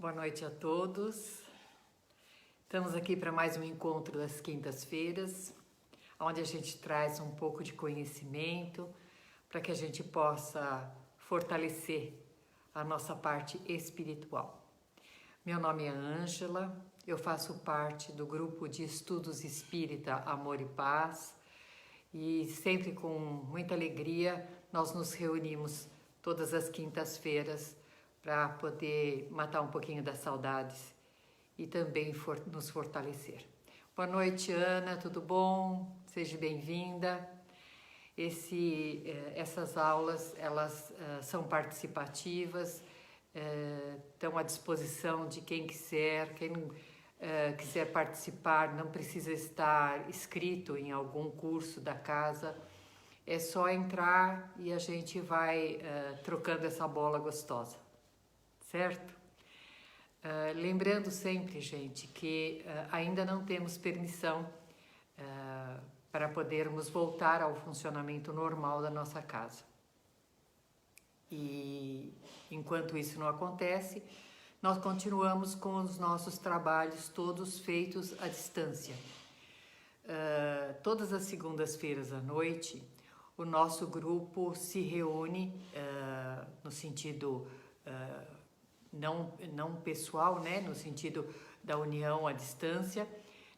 Boa noite a todos. Estamos aqui para mais um encontro das quintas-feiras, onde a gente traz um pouco de conhecimento para que a gente possa fortalecer a nossa parte espiritual. Meu nome é Ângela, eu faço parte do grupo de estudos espírita Amor e Paz e sempre com muita alegria nós nos reunimos todas as quintas-feiras para poder matar um pouquinho das saudades e também nos fortalecer. Boa noite, Ana, tudo bom? Seja bem-vinda. Essas aulas, elas são participativas, estão à disposição de quem quiser participar, não precisa estar inscrito em algum curso da casa, é só entrar e a gente vai trocando essa bola gostosa. Certo? Lembrando sempre, gente, que ainda não temos permissão para podermos voltar ao funcionamento normal da nossa casa. E enquanto isso não acontece, nós continuamos com os nossos trabalhos todos feitos à distância. Todas as segundas-feiras à noite, o nosso grupo se reúne no sentido não pessoal, né? No sentido da união à distância,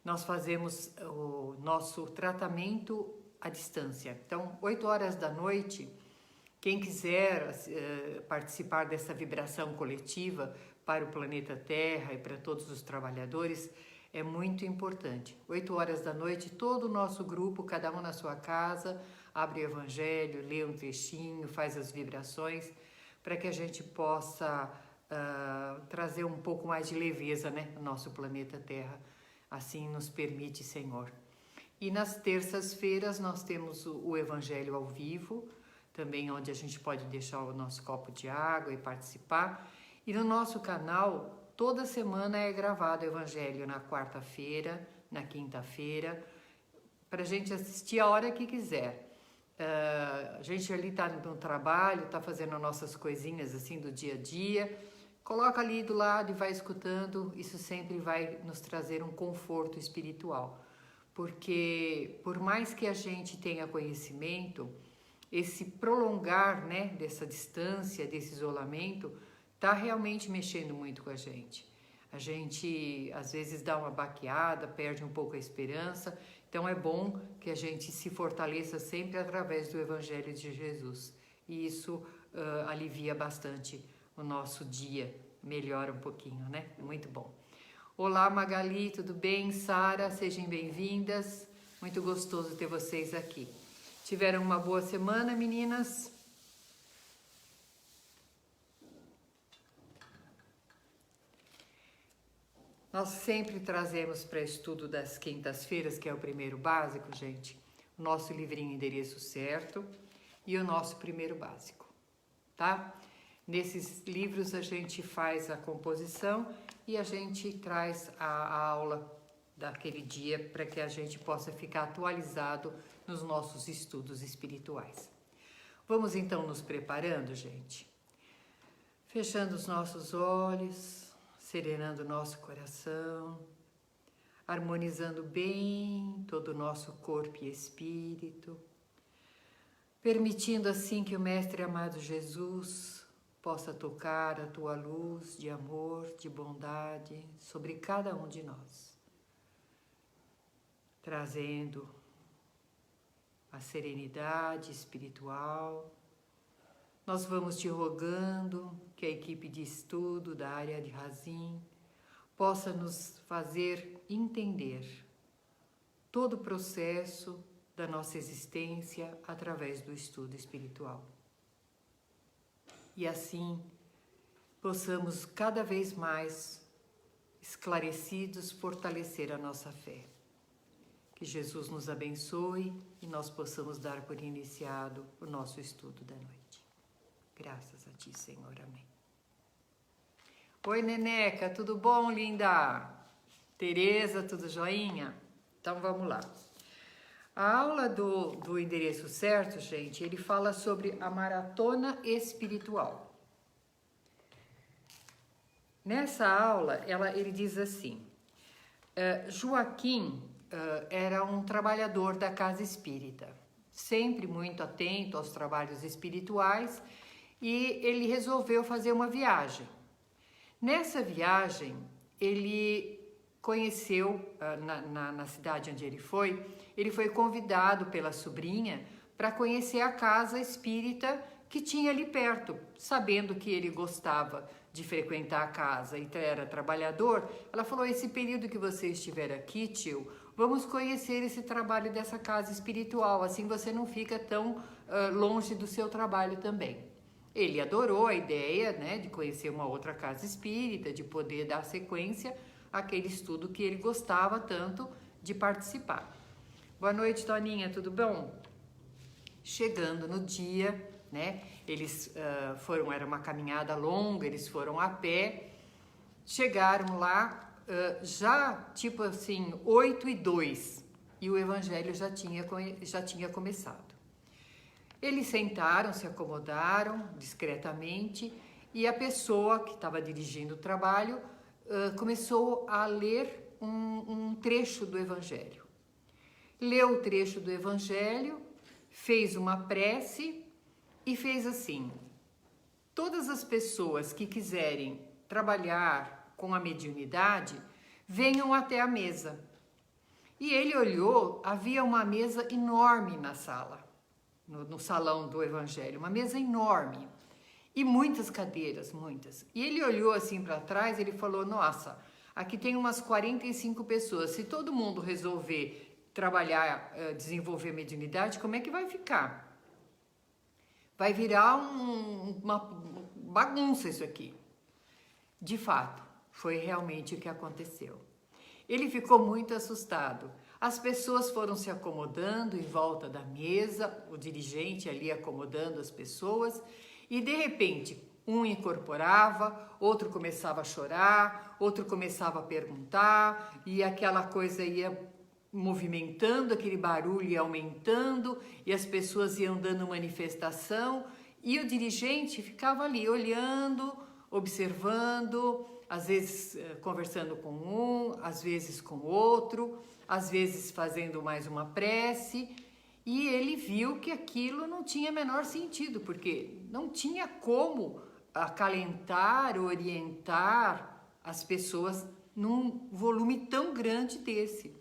nós fazemos o nosso tratamento à distância. Então, 8 horas da noite, quem quiser participar dessa vibração coletiva para o planeta Terra e para todos os trabalhadores, é muito importante. 8 horas da noite, todo o nosso grupo, cada um na sua casa, abre o Evangelho, lê um trechinho, faz as vibrações, para que a gente possa trazer um pouco mais de leveza, né, no nosso planeta Terra. Assim nos permite, Senhor. E nas terças-feiras nós temos o Evangelho ao vivo, também onde a gente pode deixar o nosso copo de água e participar. E no nosso canal, toda semana é gravado o Evangelho, na quarta-feira, na quinta-feira, para a gente assistir a hora que quiser. A gente ali está no trabalho, está fazendo as nossas coisinhas assim do dia a dia, coloca ali do lado e vai escutando, isso sempre vai nos trazer um conforto espiritual, porque por mais que a gente tenha conhecimento, esse prolongar, né, dessa distância, desse isolamento, está realmente mexendo muito com a gente. A gente às vezes dá uma baqueada, perde um pouco a esperança, então é bom que a gente se fortaleça sempre através do Evangelho de Jesus. E isso alivia bastante o nosso dia, melhora um pouquinho, né? Muito bom. Olá, Magali, tudo bem? Sara, sejam bem-vindas. Muito gostoso ter vocês aqui. Tiveram uma boa semana, meninas? Nós sempre trazemos para estudo das quintas-feiras, que é o primeiro básico, gente, o nosso livrinho Endereço Certo e o nosso primeiro básico, tá? Nesses livros a gente faz a composição e a gente traz a aula daquele dia para que a gente possa ficar atualizado nos nossos estudos espirituais. Vamos então nos preparando, gente? Fechando os nossos olhos, serenando o nosso coração, harmonizando bem todo o nosso corpo e espírito, permitindo assim que o Mestre amado Jesus possa tocar a tua luz de amor, de bondade sobre cada um de nós, trazendo a serenidade espiritual. Nós vamos te rogando que a equipe de estudo da área de Hazim possa nos fazer entender todo o processo da nossa existência através do estudo espiritual. E assim possamos cada vez mais esclarecidos fortalecer a nossa fé. Que Jesus nos abençoe e nós possamos dar por iniciado o nosso estudo da noite. Graças a ti, Senhor. Amém. Oi, Neneca, tudo bom, linda? Tereza, tudo joinha? Então, vamos lá. A aula do Endereço Certo, gente, ele fala sobre a maratona espiritual. Nessa aula, ele diz assim, Joaquim era um trabalhador da casa espírita, sempre muito atento aos trabalhos espirituais, e ele resolveu fazer uma viagem. Nessa viagem, ele conheceu, na cidade onde ele foi convidado pela sobrinha para conhecer a casa espírita que tinha ali perto, sabendo que ele gostava de frequentar a casa e era trabalhador. Ela falou, esse período que você estiver aqui, tio, vamos conhecer esse trabalho dessa casa espiritual, assim você não fica tão longe do seu trabalho também. Ele adorou a ideia, né, de conhecer uma outra casa espírita, de poder dar sequência àquele estudo que ele gostava tanto de participar. Boa noite, Toninha, tudo bom? Chegando no dia, né, eles era uma caminhada longa, eles foram a pé, chegaram lá já tipo assim 8:02 e o evangelho já tinha começado. Eles sentaram, se acomodaram discretamente e a pessoa que estava dirigindo o trabalho começou a ler um trecho do evangelho. Leu o trecho do evangelho, fez uma prece e fez assim: todas as pessoas que quiserem trabalhar com a mediunidade, venham até a mesa. E ele olhou, havia uma mesa enorme na sala, no salão do evangelho, uma mesa enorme e muitas cadeiras, muitas. E ele olhou assim para trás e ele falou, nossa, aqui tem umas 45 pessoas, se todo mundo resolver trabalhar, desenvolver mediunidade, como é que vai ficar? Vai virar uma bagunça isso aqui. De fato, foi realmente o que aconteceu. Ele ficou muito assustado. As pessoas foram se acomodando em volta da mesa, o dirigente ali acomodando as pessoas, e de repente um incorporava, outro começava a chorar, outro começava a perguntar, e aquela coisa ia movimentando, aquele barulho ia aumentando, e as pessoas iam dando manifestação, e o dirigente ficava ali olhando, observando, às vezes conversando com um, às vezes com outro, às vezes fazendo mais uma prece, e ele viu que aquilo não tinha menor sentido, porque não tinha como acalentar, orientar as pessoas num volume tão grande desse.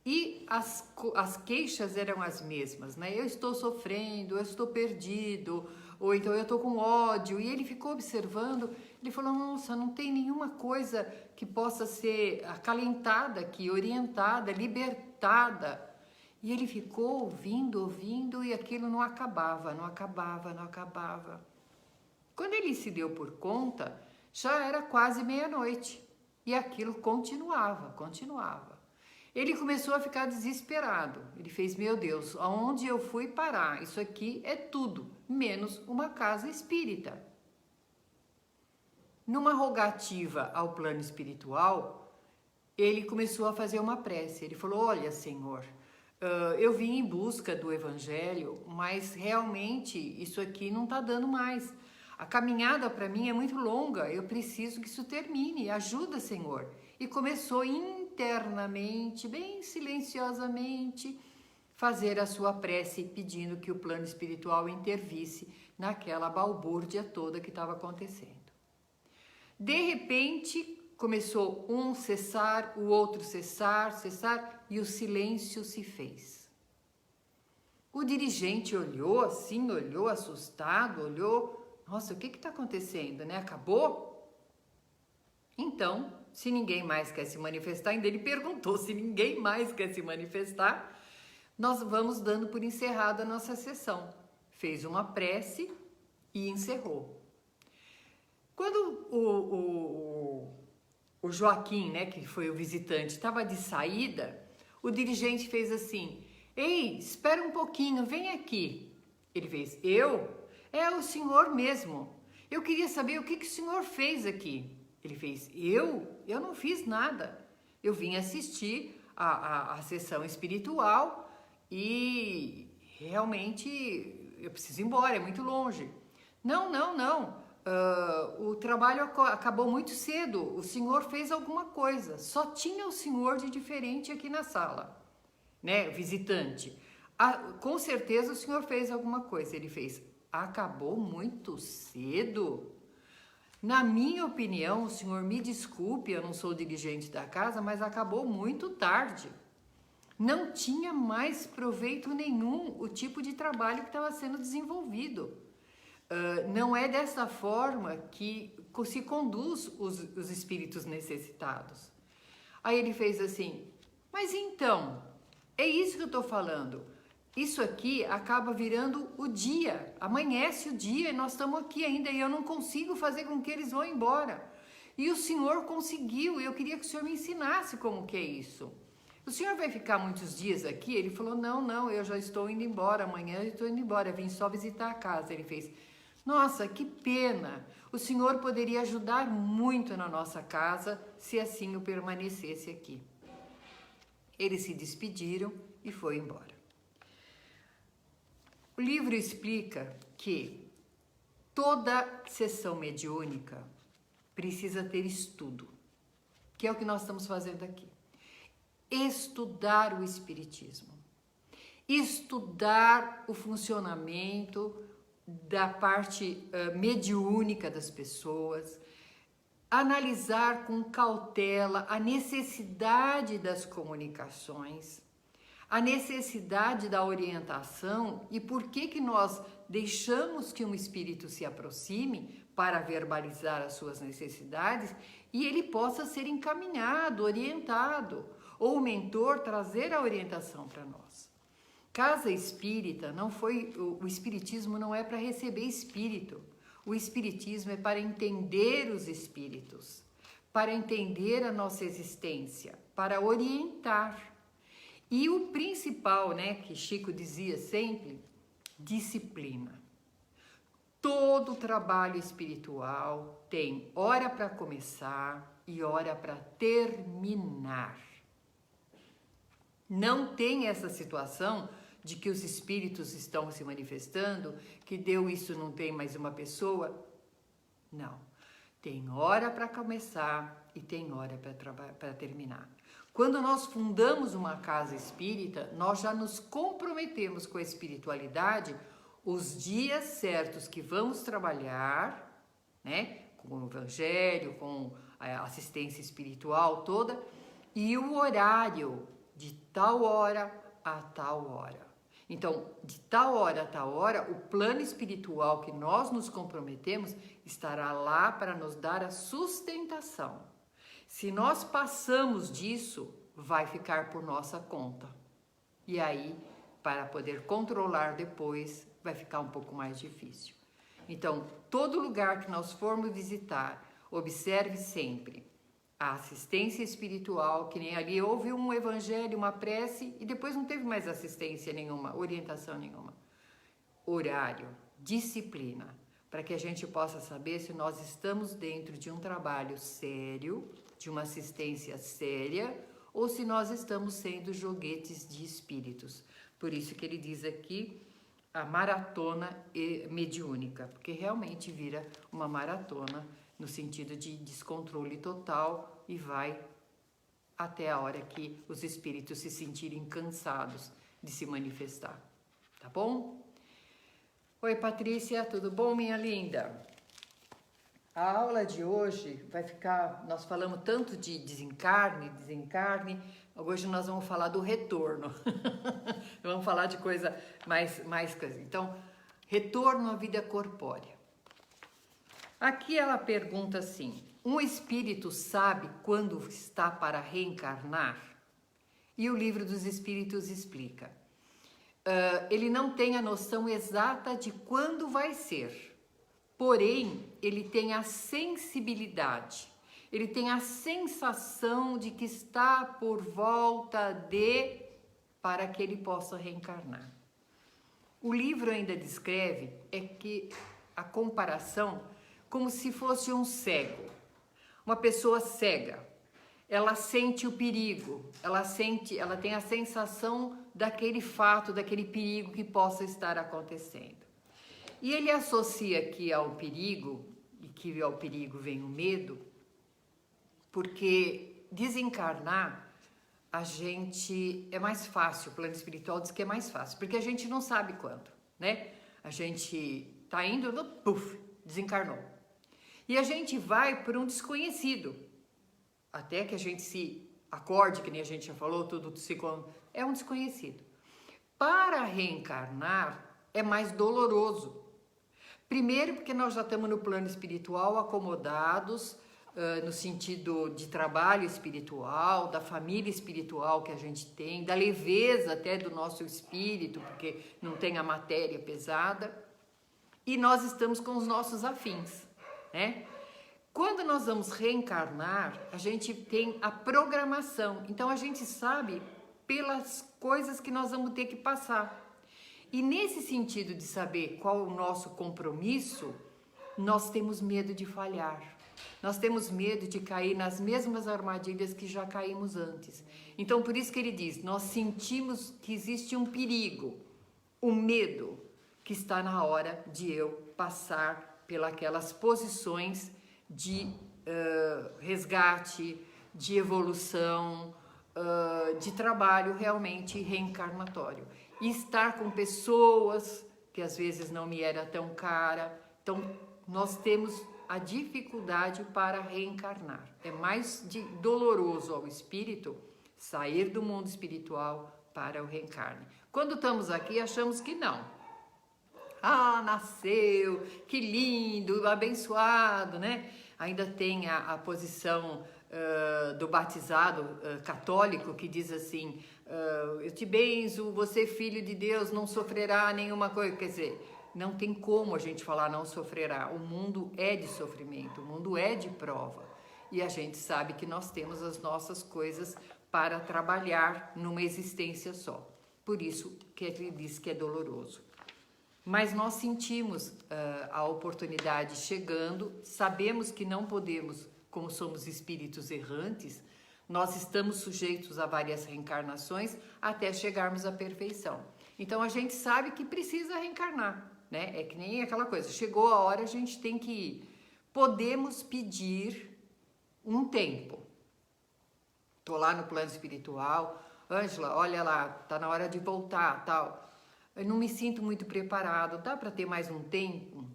E as queixas eram as mesmas, né? Eu estou sofrendo, eu estou perdido, ou então eu estou com ódio. E ele ficou observando, ele falou, nossa, não tem nenhuma coisa que possa ser acalentada aqui, orientada, libertada. E ele ficou ouvindo, e aquilo não acabava. Quando ele se deu por conta, já era quase meia-noite. E aquilo continuava. Ele começou a ficar desesperado. Ele fez, meu Deus, aonde eu fui parar? Isso aqui é tudo, menos uma casa espírita. Numa rogativa ao plano espiritual, ele começou a fazer uma prece. Ele falou, olha, Senhor, eu vim em busca do evangelho, mas realmente isso aqui não está dando mais. A caminhada para mim é muito longa, eu preciso que isso termine. Ajuda, Senhor. E começou internamente, bem silenciosamente, fazer a sua prece pedindo que o plano espiritual intervisse naquela balbúrdia toda que estava acontecendo. De repente, começou um cessar, o outro cessar, e o silêncio se fez. O dirigente olhou assim, olhou assustado, olhou, nossa, o que está acontecendo, né? Acabou? Então, se ninguém mais quer se manifestar, ainda ele perguntou, se ninguém mais quer se manifestar, nós vamos dando por encerrada a nossa sessão. Fez uma prece e encerrou. Quando o Joaquim, né, que foi o visitante, estava de saída, o dirigente fez assim, ei, espera um pouquinho, vem aqui. Ele fez, eu? É o senhor mesmo. Eu queria saber o que o senhor fez aqui. Ele fez, eu? Eu não fiz nada. Eu vim assistir a sessão espiritual e realmente eu preciso ir embora, é muito longe. Não. o trabalho acabou muito cedo, o senhor fez alguma coisa, só tinha o senhor de diferente aqui na sala, né, visitante. Com certeza o senhor fez alguma coisa. Ele fez, acabou muito cedo? Na minha opinião, o senhor me desculpe, eu não sou dirigente da casa, mas acabou muito tarde. Não tinha mais proveito nenhum o tipo de trabalho que estava sendo desenvolvido. Não é dessa forma que se conduz os espíritos necessitados. Aí ele fez assim, mas então, é isso que eu estou falando. Isso aqui acaba virando o dia, amanhece o dia e nós estamos aqui ainda e eu não consigo fazer com que eles vão embora. E o senhor conseguiu, eu queria que o senhor me ensinasse como que é isso. O senhor vai ficar muitos dias aqui? Ele falou, não, eu já estou indo embora, amanhã eu estou indo embora, vim só visitar a casa. Ele fez, nossa, que pena, o senhor poderia ajudar muito na nossa casa se assim eu permanecesse aqui. Eles se despediram e foi embora. O livro explica que toda sessão mediúnica precisa ter estudo, que é o que nós estamos fazendo aqui. Estudar o espiritismo, estudar o funcionamento da parte mediúnica das pessoas, analisar com cautela a necessidade das comunicações, a necessidade da orientação e por que nós deixamos que um espírito se aproxime para verbalizar as suas necessidades e ele possa ser encaminhado, orientado, ou o mentor trazer a orientação para nós. Casa espírita não foi, o espiritismo não é para receber espírito, o espiritismo é para entender os espíritos, para entender a nossa existência, para orientar. E o principal, né, que Chico dizia sempre, disciplina. Todo trabalho espiritual tem hora para começar e hora para terminar. Não tem essa situação de que os espíritos estão se manifestando, que deu isso, não tem mais uma pessoa. Não. Tem hora para começar e tem hora para terminar. Quando nós fundamos uma casa espírita, nós já nos comprometemos com a espiritualidade, os dias certos que vamos trabalhar, né, com o evangelho, com a assistência espiritual toda, e o horário de tal hora a tal hora. Então, de tal hora a tal hora, o plano espiritual que nós nos comprometemos estará lá para nos dar a sustentação. Se nós passamos disso, vai ficar por nossa conta. E aí, para poder controlar depois, vai ficar um pouco mais difícil. Então, todo lugar que nós formos visitar, observe sempre a assistência espiritual, que nem ali houve um evangelho, uma prece, e depois não teve mais assistência nenhuma, orientação nenhuma. Horário, disciplina, para que a gente possa saber se nós estamos dentro de um trabalho sério, de uma assistência séria, ou se nós estamos sendo joguetes de espíritos. Por isso que ele diz aqui a maratona mediúnica, porque realmente vira uma maratona no sentido de descontrole total e vai até a hora que os espíritos se sentirem cansados de se manifestar. Tá bom? Oi, Patrícia, tudo bom, minha linda? A aula de hoje vai ficar, nós falamos tanto de desencarne, hoje nós vamos falar do retorno. Vamos falar de coisa mais coisa. Então, retorno à vida corpórea. Aqui ela pergunta assim, um espírito sabe quando está para reencarnar? E o Livro dos Espíritos explica. Ele não tem a noção exata de quando vai ser. Porém, ele tem a sensibilidade, ele tem a sensação de que está por volta de, para que ele possa reencarnar. O livro ainda descreve que a comparação como se fosse um cego, uma pessoa cega. Ela sente o perigo, ela tem a sensação daquele fato, daquele perigo que possa estar acontecendo. E ele associa aqui ao perigo que ao perigo vem o medo, porque desencarnar a gente é mais fácil, o plano espiritual diz que é mais fácil, porque a gente não sabe quando, né? A gente tá indo, puf, desencarnou. E a gente vai por um desconhecido, até que a gente se acorde, que nem a gente já falou, tudo é um desconhecido. Para reencarnar é mais doloroso. Primeiro porque nós já estamos no plano espiritual acomodados, no sentido de trabalho espiritual, da família espiritual que a gente tem, da leveza até do nosso espírito, porque não tem a matéria pesada, e nós estamos com os nossos afins, né? Quando nós vamos reencarnar, a gente tem a programação, então a gente sabe pelas coisas que nós vamos ter que passar. E nesse sentido de saber qual é o nosso compromisso, nós temos medo de falhar. Nós temos medo de cair nas mesmas armadilhas que já caímos antes. Então, por isso que ele diz, nós sentimos que existe um perigo, o medo, que está na hora de eu passar pelas posições de resgate, de evolução, de trabalho realmente reencarnatório. E estar com pessoas que às vezes não me era tão cara. Então, nós temos a dificuldade para reencarnar. É mais doloroso ao espírito sair do mundo espiritual para o reencarne. Quando estamos aqui, achamos que não. Ah, nasceu, que lindo, abençoado, né? Ainda tem a posição do batizado católico que diz assim, eu te benzo, você filho de Deus, não sofrerá nenhuma coisa. Quer dizer, não tem como a gente falar não sofrerá. O mundo é de sofrimento, o mundo é de prova. E a gente sabe que nós temos as nossas coisas para trabalhar numa existência só. Por isso que ele diz que é doloroso. Mas nós sentimos a oportunidade chegando, sabemos que não podemos, como somos espíritos errantes, nós estamos sujeitos a várias reencarnações até chegarmos à perfeição. Então a gente sabe que precisa reencarnar, né? É que nem aquela coisa, chegou a hora, a gente tem que ir. Podemos pedir um tempo. Tô lá no plano espiritual, Ângela, olha lá, tá na hora de voltar, tal. Eu não me sinto muito preparado, dá para ter mais um tempo?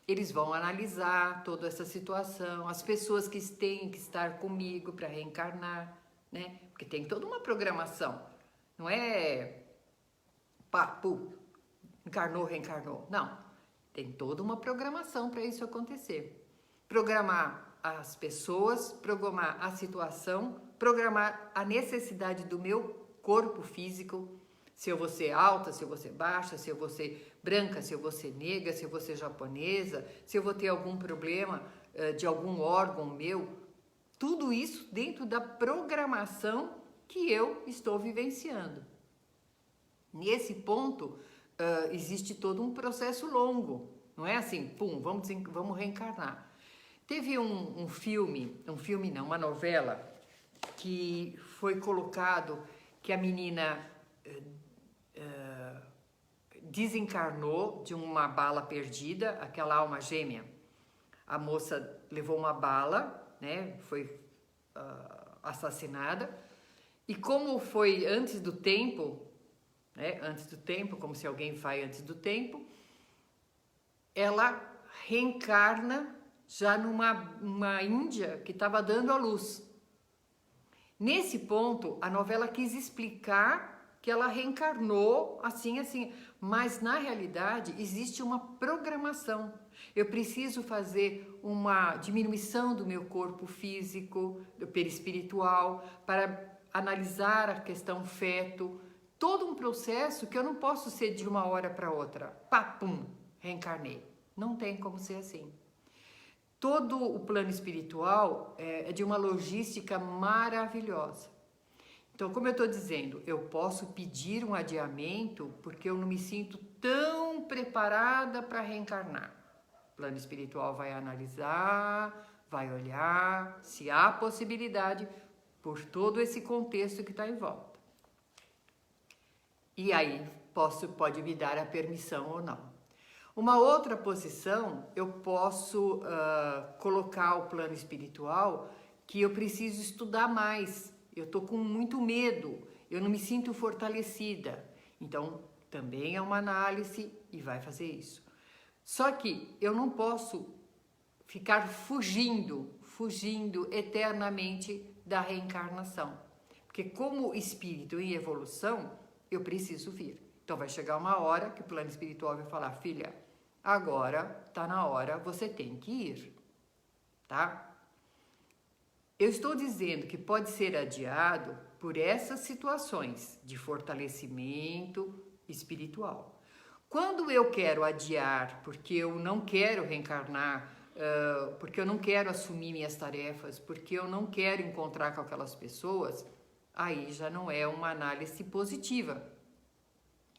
Eles vão analisar toda essa situação, as pessoas que têm que estar comigo para reencarnar, né? Porque tem toda uma programação, não é papo, encarnou, reencarnou, não. Tem toda uma programação para isso acontecer. Programar as pessoas, programar a situação, programar a necessidade do meu corpo físico, se eu vou ser alta, se eu vou ser baixa, se eu vou ser branca, se eu vou ser negra, se eu vou ser japonesa, se eu vou ter algum problema de algum órgão meu. Tudo isso dentro da programação que eu estou vivenciando. Nesse ponto, existe todo um processo longo. Não é assim, pum, vamos reencarnar. Teve uma novela que foi colocado que a menina desencarnou de uma bala perdida, aquela alma gêmea. A moça levou uma bala, né, foi assassinada, e como foi antes do tempo, né, como se alguém vai antes do tempo, ela reencarna já numa Índia que estava dando à luz. Nesse ponto, a novela quis explicar que ela reencarnou assim, mas na realidade existe uma programação. Eu preciso fazer uma diminuição do meu corpo físico, do perispiritual, para analisar a questão feto, todo um processo que eu não posso ser de uma hora para outra, papum, reencarnei. Não tem como ser assim. Todo o plano espiritual é de uma logística maravilhosa. Então, como eu estou dizendo, eu posso pedir um adiamento porque eu não me sinto tão preparada para reencarnar. O plano espiritual vai analisar, vai olhar se há possibilidade por todo esse contexto que está em volta. E aí pode me dar a permissão ou não. Uma outra posição, eu posso colocar o plano espiritual que eu preciso estudar mais, eu estou com muito medo, eu não me sinto fortalecida. Então, também é uma análise e vai fazer isso. Só que eu não posso ficar fugindo eternamente da reencarnação. Porque como espírito em evolução, eu preciso vir. Então vai chegar uma hora que o plano espiritual vai falar, filha, agora está na hora, você tem que ir, tá? Eu estou dizendo que pode ser adiado por essas situações de fortalecimento espiritual. Quando eu quero adiar porque eu não quero reencarnar, porque eu não quero assumir minhas tarefas, porque eu não quero encontrar com aquelas pessoas, aí já não é uma análise positiva.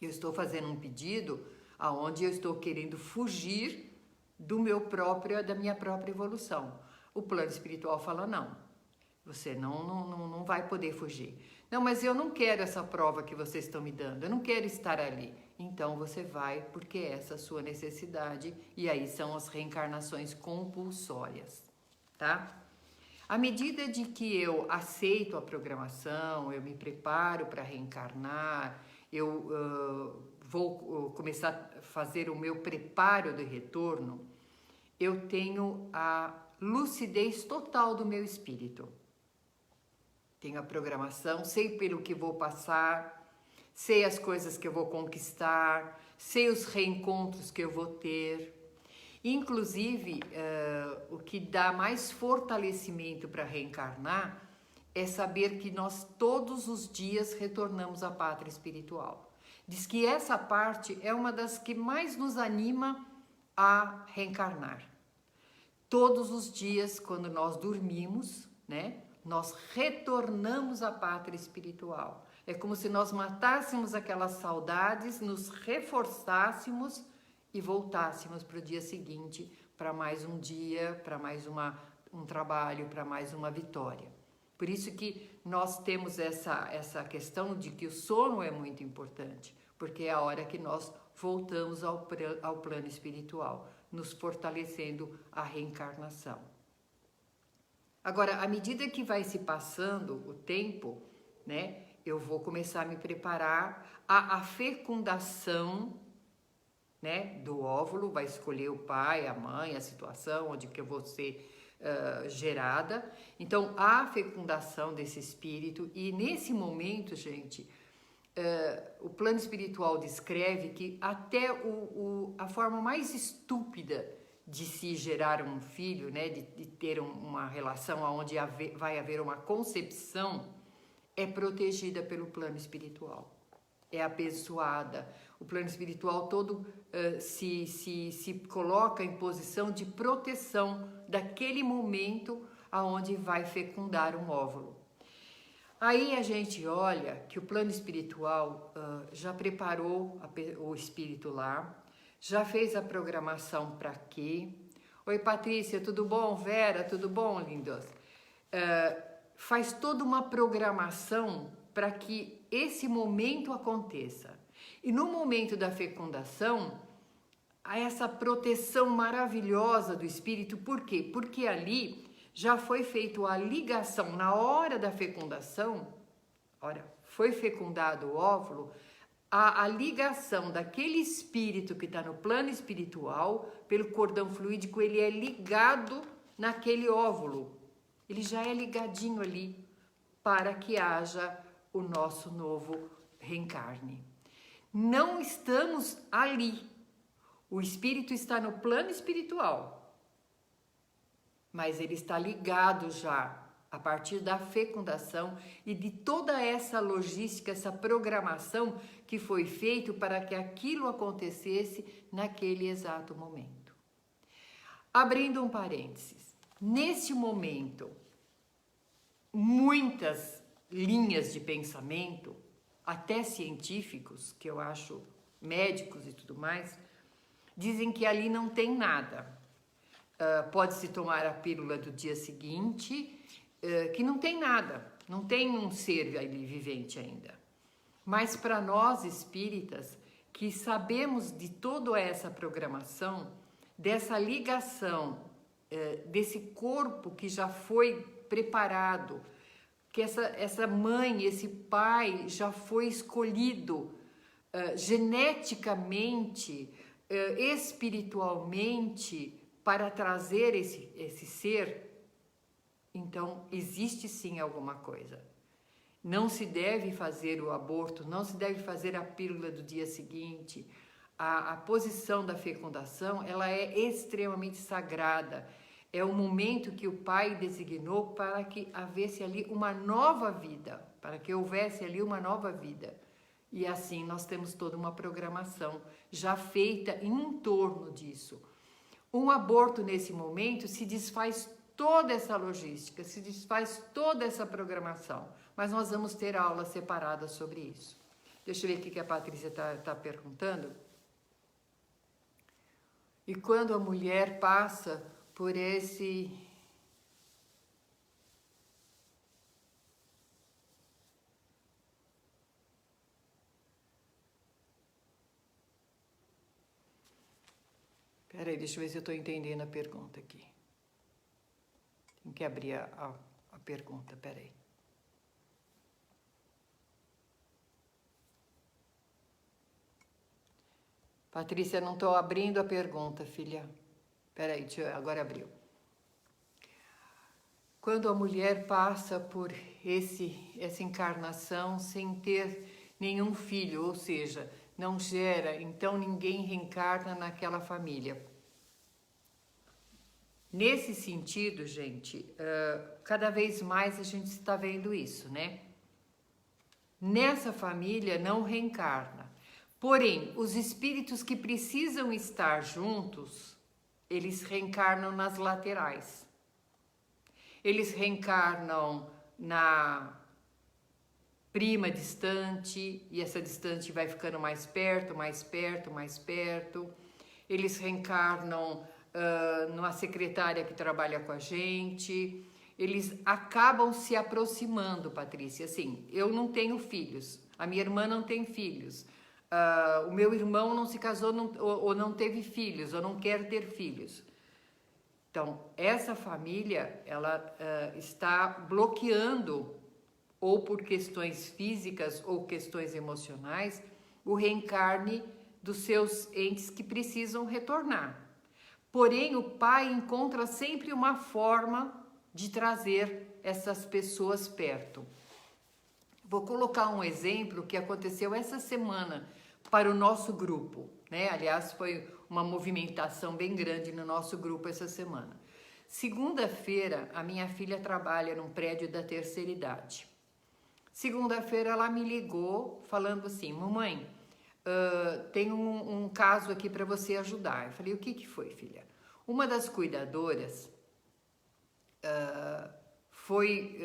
Eu estou fazendo um pedido aonde eu estou querendo fugir da minha própria evolução. O plano espiritual fala não, você não vai poder fugir. Não, mas eu não quero essa prova que vocês estão me dando, eu não quero estar ali. Então você vai porque essa é a sua necessidade e aí são as reencarnações compulsórias, tá? À medida de que eu aceito a programação, eu me preparo para reencarnar, eu vou começar a fazer o meu preparo de retorno, eu tenho a lucidez total do meu espírito. Tenho a programação, sei pelo que vou passar, sei as coisas que eu vou conquistar, sei os reencontros que eu vou ter. Inclusive, o que dá mais fortalecimento para reencarnar é saber que nós todos os dias retornamos à pátria espiritual. Diz que essa parte é uma das que mais nos anima a reencarnar. Todos os dias, quando nós dormimos, né, nós retornamos à pátria espiritual. É como se nós matássemos aquelas saudades, nos reforçássemos e voltássemos para o dia seguinte, para mais um dia, para mais um trabalho, para mais uma vitória. Por isso que nós temos essa questão de que o sono é muito importante, porque é a hora que nós voltamos ao plano espiritual, nos fortalecendo a reencarnação. Agora, à medida que vai se passando o tempo, né, eu vou começar a me preparar a fecundação, né, do óvulo, vai escolher o pai, a mãe, a situação onde que eu vou ser gerada. Então, a fecundação desse espírito, e nesse momento, gente, o plano espiritual descreve que até a forma mais estúpida de se gerar um filho, né, de ter uma relação onde vai haver uma concepção, é protegida pelo plano espiritual. É abençoada. O plano espiritual todo se coloca em posição de proteção daquele momento aonde vai fecundar um óvulo. Aí a gente olha que o plano espiritual já preparou o espírito lá, já fez a programação para quê? Oi, Patrícia, tudo bom? Vera, tudo bom, lindos? Faz toda uma programação para que esse momento aconteça. E no momento da fecundação, há essa proteção maravilhosa do espírito. Por quê? Porque ali já foi feita a ligação na hora da fecundação, foi fecundado o óvulo, a ligação daquele espírito que está no plano espiritual, pelo cordão fluídico, ele é ligado naquele óvulo. Ele já é ligadinho ali para que haja o nosso novo reencarne. Não estamos ali. O espírito está no plano espiritual, mas ele está ligado já a partir da fecundação e de toda essa logística, essa programação que foi feita para que aquilo acontecesse naquele exato momento. Abrindo um parênteses, nesse momento, muitas linhas de pensamento, até científicos, que eu acho médicos e tudo mais, dizem que ali não tem nada. Pode-se tomar a pílula do dia seguinte, que não tem nada, não tem um ser ali vivente ainda. Mas para nós espíritas, que sabemos de toda essa programação, dessa ligação, desse corpo que já foi preparado, que essa mãe, esse pai já foi escolhido geneticamente, espiritualmente, para trazer esse ser. Então, existe sim alguma coisa. Não se deve fazer o aborto, não se deve fazer a pílula do dia seguinte. A posição da fecundação, ela é extremamente sagrada. É o momento que o Pai designou para que houvesse ali uma nova vida, para que houvesse ali uma nova vida. E assim nós temos toda uma programação já feita em torno disso. Um aborto nesse momento se desfaz toda essa logística, se desfaz toda essa programação. Mas nós vamos ter aulas separadas sobre isso. Deixa eu ver o que a Patrícia está perguntando. E quando a mulher passa por esse... Peraí, deixa eu ver se eu estou entendendo a pergunta aqui. Tem que abrir a pergunta, peraí. Patrícia, não estou abrindo a pergunta, filha. Peraí, agora abriu. Quando a mulher passa por essa encarnação sem ter nenhum filho, ou seja, não gera, então ninguém reencarna naquela família. Nesse sentido, gente, cada vez mais a gente está vendo isso, né? Nessa família não reencarna. Porém, os espíritos que precisam estar juntos, eles reencarnam nas laterais. Eles reencarnam na prima distante, e essa distante vai ficando mais perto, mais perto, mais perto. Eles reencarnam numa secretária que trabalha com a gente. Eles acabam se aproximando, Patrícia. Assim, eu não tenho filhos, a minha irmã não tem filhos. O meu irmão não se casou ou não teve filhos, ou não quer ter filhos. Então, essa família, ela está bloqueando, ou por questões físicas ou questões emocionais, o reencarne dos seus entes que precisam retornar. Porém, o pai encontra sempre uma forma de trazer essas pessoas perto. Vou colocar um exemplo que aconteceu essa semana para o nosso grupo, né? Aliás, foi uma movimentação bem grande no nosso grupo essa semana. Segunda-feira, a minha filha trabalha num prédio da terceira idade. Segunda-feira, ela me ligou falando assim: mamãe, tem um caso aqui para você ajudar. Eu falei: o que foi, filha? Uma das cuidadoras foi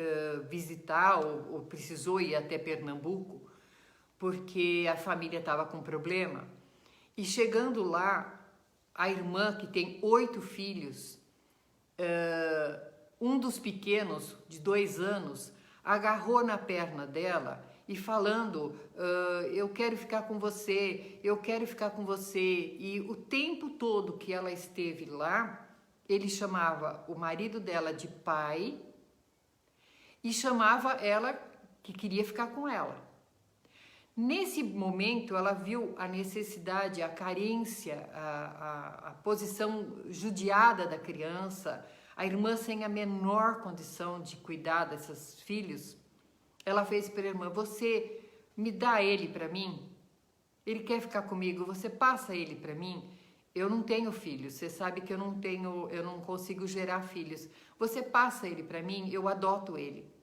visitar ou precisou ir até Pernambuco porque a família estava com problema, e chegando lá, a irmã, que tem 8 filhos, um dos pequenos, de 2 anos, agarrou na perna dela e falando, eu quero ficar com você, eu quero ficar com você. E o tempo todo que ela esteve lá, ele chamava o marido dela de pai e chamava ela que queria ficar com ela. Nesse momento, ela viu a necessidade, a carência, a posição judiada da criança, a irmã sem a menor condição de cuidar desses filhos. Ela fez para a irmã: você me dá ele para mim? Ele quer ficar comigo, você passa ele para mim? Eu não tenho filhos, você sabe que eu não consigo gerar filhos. Você passa ele para mim, eu adoto ele.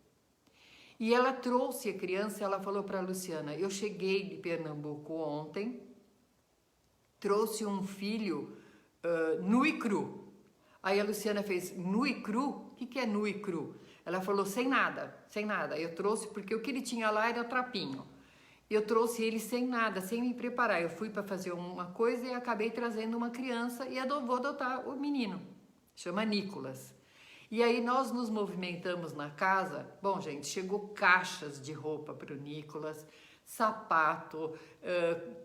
E ela trouxe a criança, ela falou para a Luciana: eu cheguei de Pernambuco ontem, trouxe um filho nu e cru. Aí a Luciana fez: nu e cru? O que é nu e cru? Ela falou: sem nada, sem nada. Eu trouxe porque o que ele tinha lá era trapinho. Eu trouxe ele sem nada, sem me preparar. Eu fui para fazer uma coisa e acabei trazendo uma criança e vou adotar o menino. Chama Nicolas. E aí nós nos movimentamos na casa. Bom, gente, chegou caixas de roupa para o Nicolas, sapato,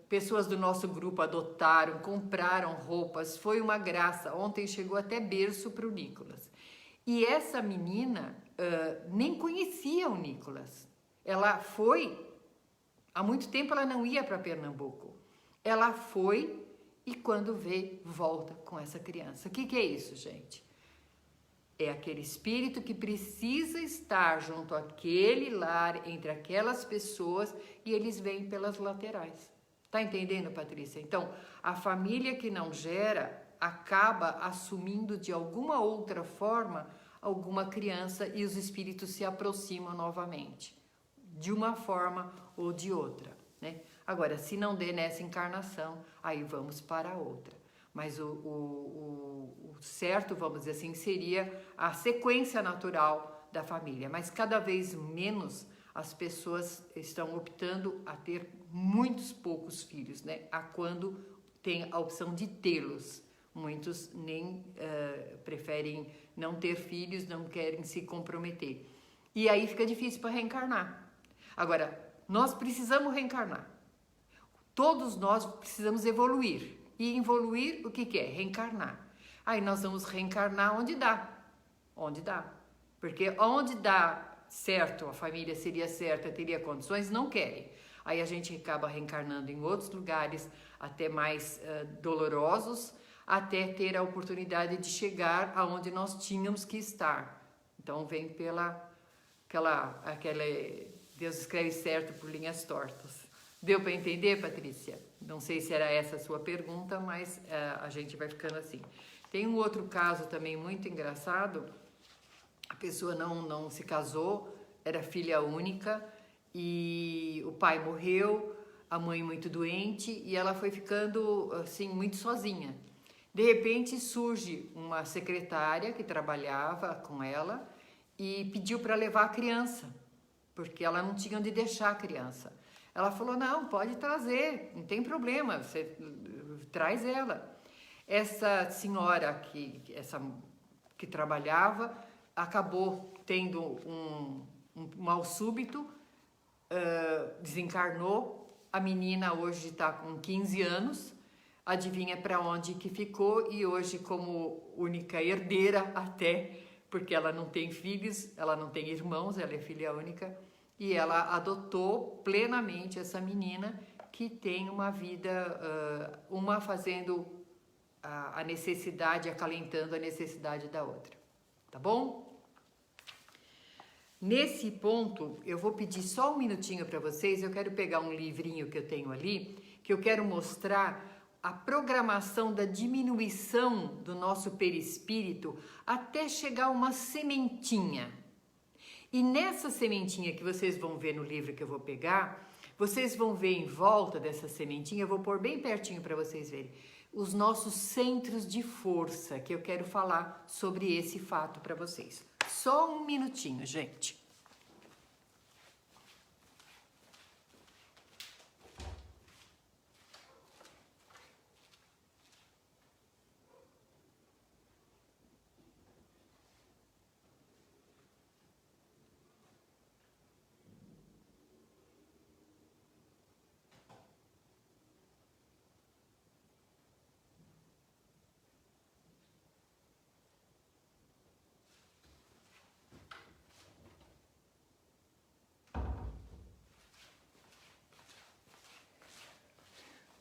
pessoas do nosso grupo adotaram, compraram roupas, foi uma graça. Ontem chegou até berço para o Nicolas. E essa menina nem conhecia o Nicolas. Ela foi, há muito tempo ela não ia para Pernambuco. Ela foi e quando vê, volta com essa criança. O que é isso, gente? É aquele espírito que precisa estar junto àquele lar, entre aquelas pessoas, e eles vêm pelas laterais. Tá entendendo, Patrícia? Então, a família que não gera acaba assumindo de alguma outra forma alguma criança e os espíritos se aproximam novamente, de uma forma ou de outra, né? Agora, se não der nessa encarnação, aí vamos para outra. Mas o certo, vamos dizer assim, seria a sequência natural da família. Mas cada vez menos as pessoas estão optando a ter muitos poucos filhos, né? A quando tem a opção de tê-los. Muitos nem preferem não ter filhos, não querem se comprometer. E aí fica difícil para reencarnar. Agora, nós precisamos reencarnar. Todos nós precisamos evoluir. E evoluir, o que é? Reencarnar. Aí nós vamos reencarnar onde dá. Onde dá. Porque onde dá certo, a família seria certa, teria condições, não querem. Aí a gente acaba reencarnando em outros lugares, até mais dolorosos, até ter a oportunidade de chegar aonde nós tínhamos que estar. Então vem pela aquela Deus escreve certo por linhas tortas. Deu para entender, Patrícia? Não sei se era essa a sua pergunta, mas a gente vai ficando assim. Tem um outro caso também muito engraçado. A pessoa não se casou, era filha única e o pai morreu, a mãe muito doente e ela foi ficando assim muito sozinha. De repente surge uma secretária que trabalhava com ela e pediu para levar a criança, porque ela não tinha onde deixar a criança. Ela falou, não, pode trazer, não tem problema, você traz ela. Essa senhora que trabalhava acabou tendo um mal súbito, desencarnou. A menina hoje está com 15 anos, adivinha para onde que ficou e hoje como única herdeira até, porque ela não tem filhos, ela não tem irmãos, ela é filha única, e ela adotou plenamente essa menina que tem uma vida, uma fazendo a necessidade, acalentando a necessidade da outra, tá bom? Nesse ponto, eu vou pedir só um minutinho para vocês, eu quero pegar um livrinho que eu tenho ali, que eu quero mostrar a programação da diminuição do nosso perispírito até chegar uma sementinha. E nessa sementinha que vocês vão ver no livro que eu vou pegar, vocês vão ver em volta dessa sementinha, eu vou pôr bem pertinho para vocês verem, os nossos centros de força, que eu quero falar sobre esse fato para vocês. Só um minutinho, gente.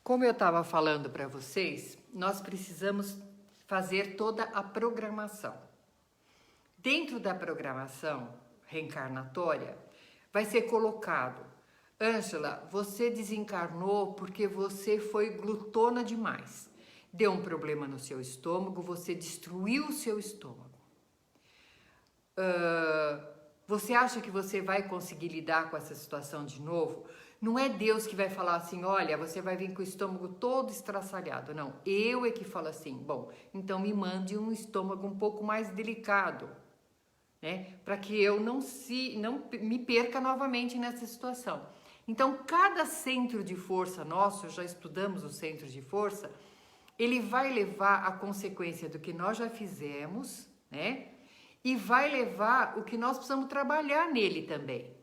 Como eu estava falando para vocês, nós precisamos fazer toda a programação. Dentro da programação reencarnatória, vai ser colocado, Ângela, você desencarnou porque você foi glutona demais. Deu um problema no seu estômago, você destruiu o seu estômago. Você acha que você vai conseguir lidar com essa situação de novo? Não é Deus que vai falar assim, olha, você vai vir com o estômago todo estraçalhado. Não, eu é que falo assim, bom, então me mande um estômago um pouco mais delicado, né? Para que eu não me perca novamente nessa situação. Então, cada centro de força nosso, já estudamos os centros de força, ele vai levar a consequência do que nós já fizemos, né? E vai levar o que nós precisamos trabalhar nele também.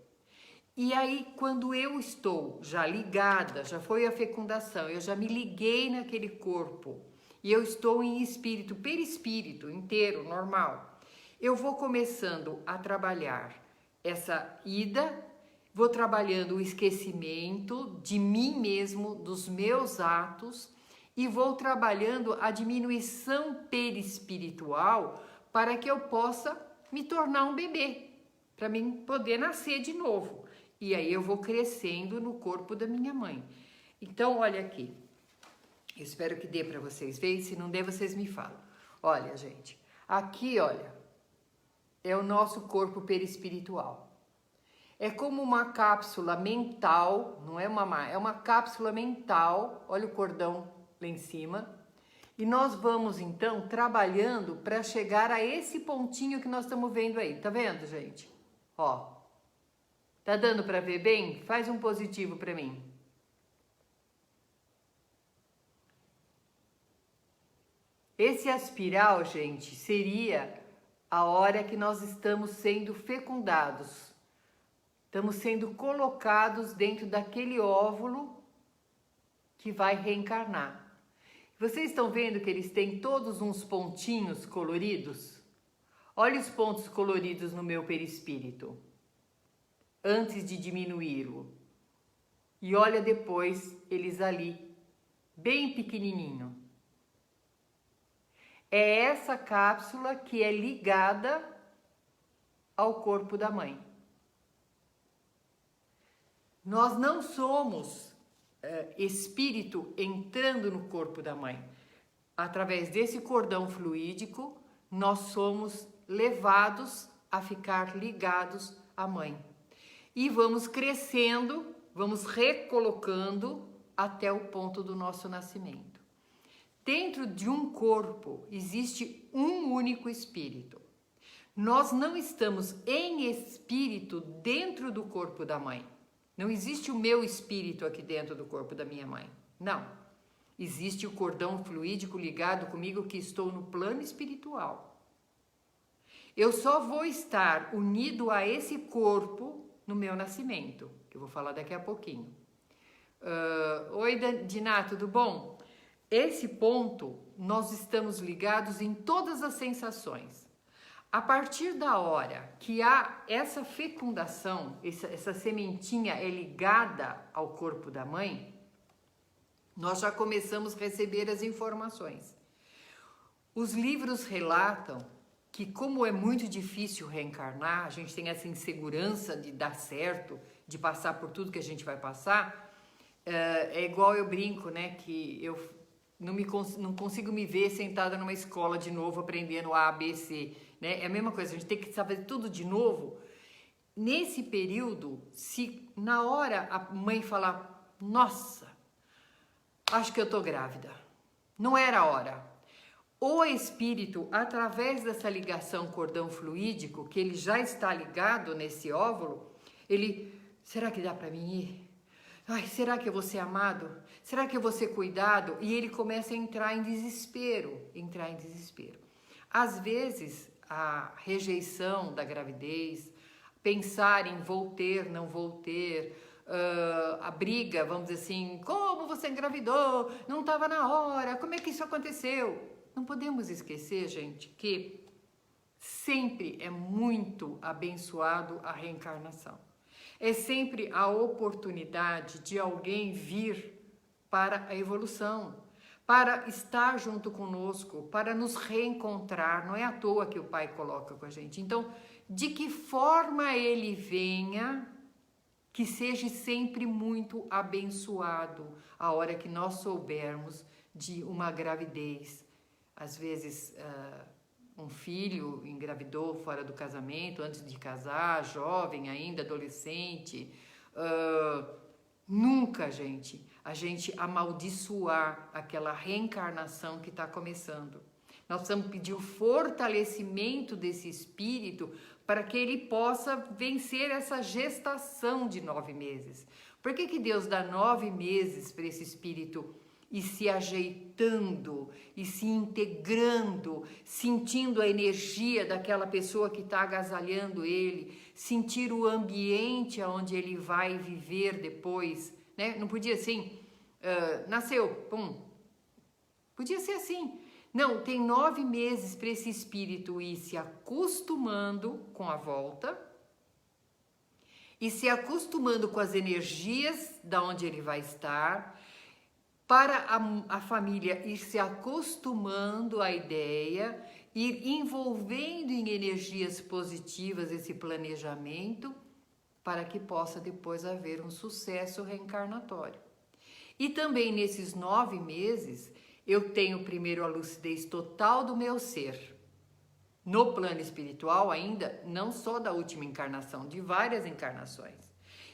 E aí, quando eu estou já ligada, já foi a fecundação, eu já me liguei naquele corpo, e eu estou em espírito, perispírito inteiro, normal, eu vou começando a trabalhar essa ida, vou trabalhando o esquecimento de mim mesmo, dos meus atos, e vou trabalhando a diminuição perispiritual para que eu possa me tornar um bebê, para mim poder nascer de novo. E aí eu vou crescendo no corpo da minha mãe. Então, olha aqui. Eu espero que dê para vocês verem. Se não der, vocês me falam. Olha, gente. Aqui, olha, é o nosso corpo perispiritual. É como uma cápsula mental, não é uma cápsula mental. Olha o cordão lá em cima. E nós vamos, então, trabalhando para chegar a esse pontinho que nós estamos vendo aí. Tá vendo, gente? Ó. Tá dando para ver bem? Faz um positivo para mim. Esse aspiral, gente, seria a hora que nós estamos sendo fecundados. Estamos sendo colocados dentro daquele óvulo que vai reencarnar. Vocês estão vendo que eles têm todos uns pontinhos coloridos? Olha os pontos coloridos no meu perispírito, antes de diminuí-lo. E olha depois eles ali, bem pequenininho. É essa cápsula que é ligada ao corpo da mãe. Nós não somos espírito entrando no corpo da mãe. Através desse cordão fluídico, nós somos levados a ficar ligados à mãe. E vamos crescendo, vamos recolocando até o ponto do nosso nascimento. Dentro de um corpo existe um único espírito. Nós não estamos em espírito dentro do corpo da mãe. Não existe o meu espírito aqui dentro do corpo da minha mãe. Não. Existe o cordão fluídico ligado comigo que estou no plano espiritual. Eu só vou estar unido a esse corpo no meu nascimento, que eu vou falar daqui a pouquinho. Oi, Diná, tudo bom? Esse ponto, nós estamos ligados em todas as sensações. A partir da hora que há essa fecundação, essa sementinha é ligada ao corpo da mãe, nós já começamos a receber as informações. Os livros relatam que, como é muito difícil reencarnar, a gente tem essa insegurança de dar certo, de passar por tudo que a gente vai passar, é igual eu brinco, né, que eu não consigo me ver sentada numa escola de novo aprendendo A, B, C, né? É a mesma coisa, a gente tem que saber tudo de novo. Nesse período, se na hora a mãe falar, nossa, acho que eu tô grávida, não era a hora. O espírito, através dessa ligação cordão fluídico, que ele já está ligado nesse óvulo, ele, será que dá para mim ir? Ai, será que eu vou ser amado? Será que eu vou ser cuidado? E ele começa a entrar em desespero, Às vezes, a rejeição da gravidez, pensar em vou ter, não vou ter, a briga, vamos dizer assim, como você engravidou? Não estava na hora, como é que isso aconteceu? Não podemos esquecer, gente, que sempre é muito abençoado a reencarnação. É sempre a oportunidade de alguém vir para a evolução, para estar junto conosco, para nos reencontrar. Não é à toa que o Pai coloca com a gente. Então, de que forma ele venha, que seja sempre muito abençoado a hora que nós soubermos de uma gravidez. Às vezes, um filho engravidou fora do casamento, antes de casar, jovem ainda, adolescente. Nunca, gente, a gente amaldiçoar aquela reencarnação que está começando. Nós precisamos pedir o fortalecimento desse espírito para que ele possa vencer essa gestação de 9 meses. Por que Deus dá 9 meses para esse espírito e se ajeitando e se integrando, sentindo a energia daquela pessoa que está agasalhando ele, sentir o ambiente onde ele vai viver depois, né? Não podia assim, nasceu, pum, podia ser assim. Não, tem 9 meses para esse espírito ir se acostumando com a volta e se acostumando com as energias da onde ele vai estar, para a família ir se acostumando à ideia, ir envolvendo em energias positivas esse planejamento, para que possa depois haver um sucesso reencarnatório. E também nesses 9 meses, eu tenho primeiro a lucidez total do meu ser, no plano espiritual ainda, não só da última encarnação, de várias encarnações.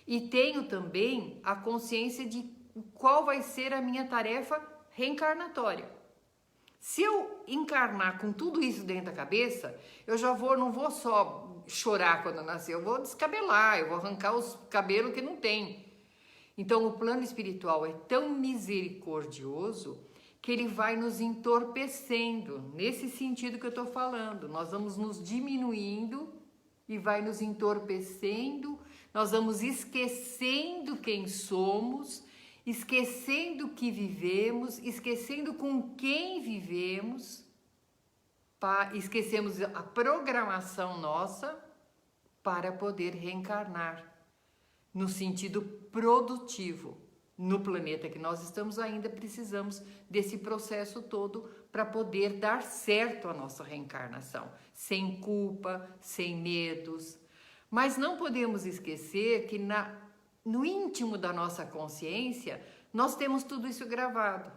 E tenho também a consciência de qual vai ser a minha tarefa reencarnatória. Se eu encarnar com tudo isso dentro da cabeça, eu já não vou só chorar quando eu nascer, eu vou descabelar, eu vou arrancar os cabelos que não tem. Então o plano espiritual é tão misericordioso que ele vai nos entorpecendo, nesse sentido que eu estou falando. Nós vamos nos diminuindo e vai nos entorpecendo, nós vamos esquecendo quem somos, esquecendo que vivemos, esquecendo com quem vivemos, esquecemos a programação nossa para poder reencarnar no sentido produtivo. No planeta que nós estamos ainda precisamos desse processo todo para poder dar certo a nossa reencarnação, sem culpa, sem medos. Mas não podemos esquecer que no íntimo da nossa consciência, nós temos tudo isso gravado.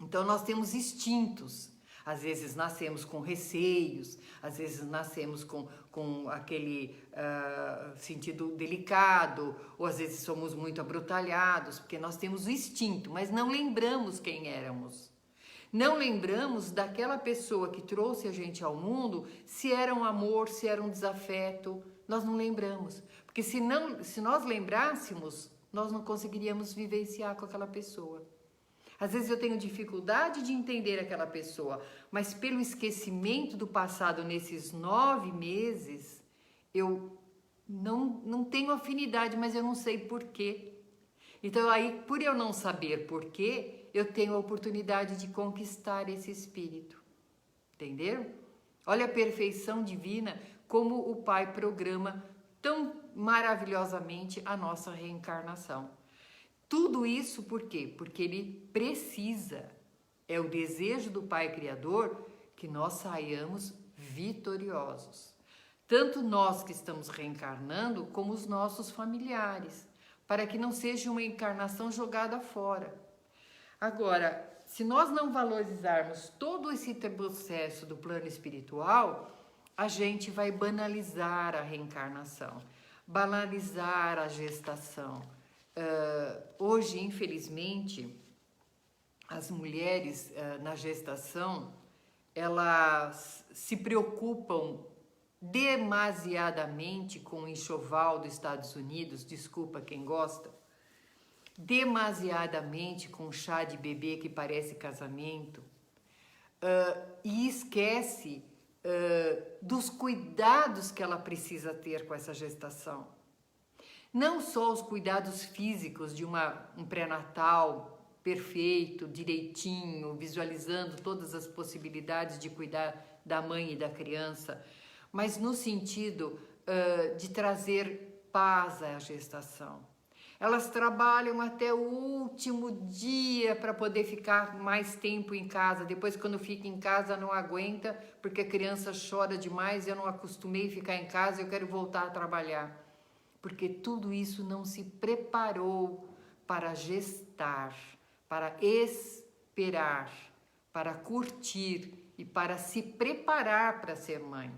Então, nós temos instintos. Às vezes nascemos com receios, às vezes nascemos com aquele sentido delicado, ou às vezes somos muito abrutalhados, porque nós temos o instinto, mas não lembramos quem éramos. Não lembramos daquela pessoa que trouxe a gente ao mundo, se era um amor, se era um desafeto, nós não lembramos. Porque se nós lembrássemos, nós não conseguiríamos vivenciar com aquela pessoa. Às vezes eu tenho dificuldade de entender aquela pessoa, mas pelo esquecimento do passado nesses 9 meses, eu não tenho afinidade, mas eu não sei porquê. Então aí, por eu não saber porquê, eu tenho a oportunidade de conquistar esse espírito. Entenderam? Olha a perfeição divina, como o Pai programa tão maravilhosamente a nossa reencarnação. Tudo isso por quê? Porque ele precisa, é o desejo do Pai Criador que nós saiamos vitoriosos. Tanto nós que estamos reencarnando, como os nossos familiares, para que não seja uma encarnação jogada fora. Agora, se nós não valorizarmos todo esse processo do plano espiritual, a gente vai banalizar a reencarnação, banalizar a gestação. Hoje, infelizmente, as mulheres na gestação, elas se preocupam demasiadamente com o enxoval dos Estados Unidos, desculpa quem gosta, demasiadamente com chá de bebê que parece casamento, e esquece dos cuidados que ela precisa ter com essa gestação. Não só os cuidados físicos de um pré-natal perfeito, direitinho, visualizando todas as possibilidades de cuidar da mãe e da criança, mas no sentido de trazer paz à gestação. Elas trabalham até o último dia para poder ficar mais tempo em casa. Depois, quando fica em casa, não aguenta, porque a criança chora demais, eu não acostumei a ficar em casa, eu quero voltar a trabalhar. Porque tudo isso não se preparou para gestar, para esperar, para curtir e para se preparar para ser mãe.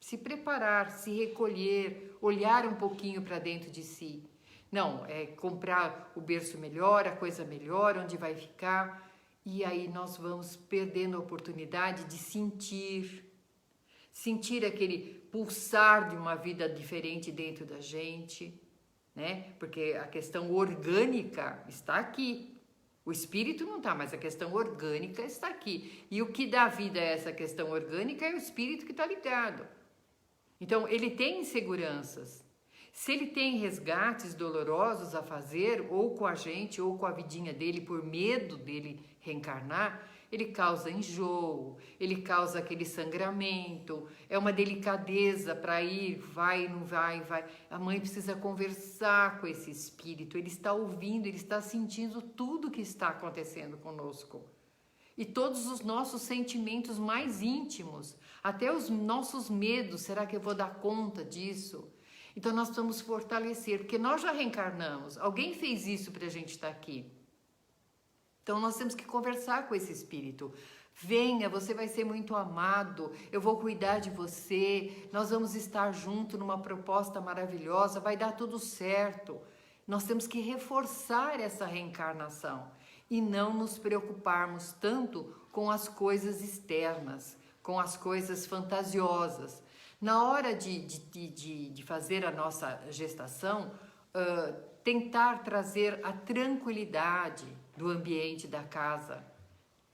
Se preparar, se recolher, olhar um pouquinho para dentro de si. Não, é comprar o berço melhor, a coisa melhor, onde vai ficar. E aí nós vamos perdendo a oportunidade de sentir aquele pulsar de uma vida diferente dentro da gente, né? Porque a questão orgânica está aqui. O espírito não está, mas a questão orgânica está aqui. E o que dá vida a essa questão orgânica é o espírito que está ligado. Então, ele tem inseguranças. Se ele tem resgates dolorosos a fazer, ou com a gente, ou com a vidinha dele, por medo dele reencarnar, ele causa enjoo, ele causa aquele sangramento, é uma delicadeza para ir, vai, não vai, vai. A mãe precisa conversar com esse espírito, ele está ouvindo, ele está sentindo tudo que está acontecendo conosco. E todos os nossos sentimentos mais íntimos, até os nossos medos, será que eu vou dar conta disso? Então nós precisamos fortalecer, porque nós já reencarnamos, alguém fez isso para a gente estar aqui. Então nós temos que conversar com esse espírito. Venha, você vai ser muito amado, eu vou cuidar de você, nós vamos estar juntos numa proposta maravilhosa, vai dar tudo certo. Nós temos que reforçar essa reencarnação e não nos preocuparmos tanto com as coisas externas, com as coisas fantasiosas. Na hora de fazer a nossa gestação, tentar trazer a tranquilidade do ambiente da casa,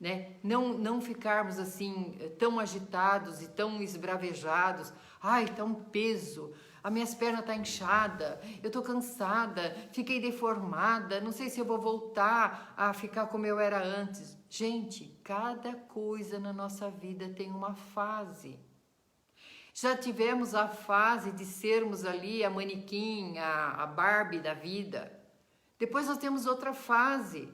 né? Não ficarmos assim tão agitados e tão esbravejados. Ai, tá um peso, as minhas pernas tá inchada, eu tô cansada, fiquei deformada, não sei se eu vou voltar a ficar como eu era antes. Gente, cada coisa na nossa vida tem uma fase. Já tivemos a fase de sermos ali a manequim, a Barbie da vida. Depois nós temos outra fase.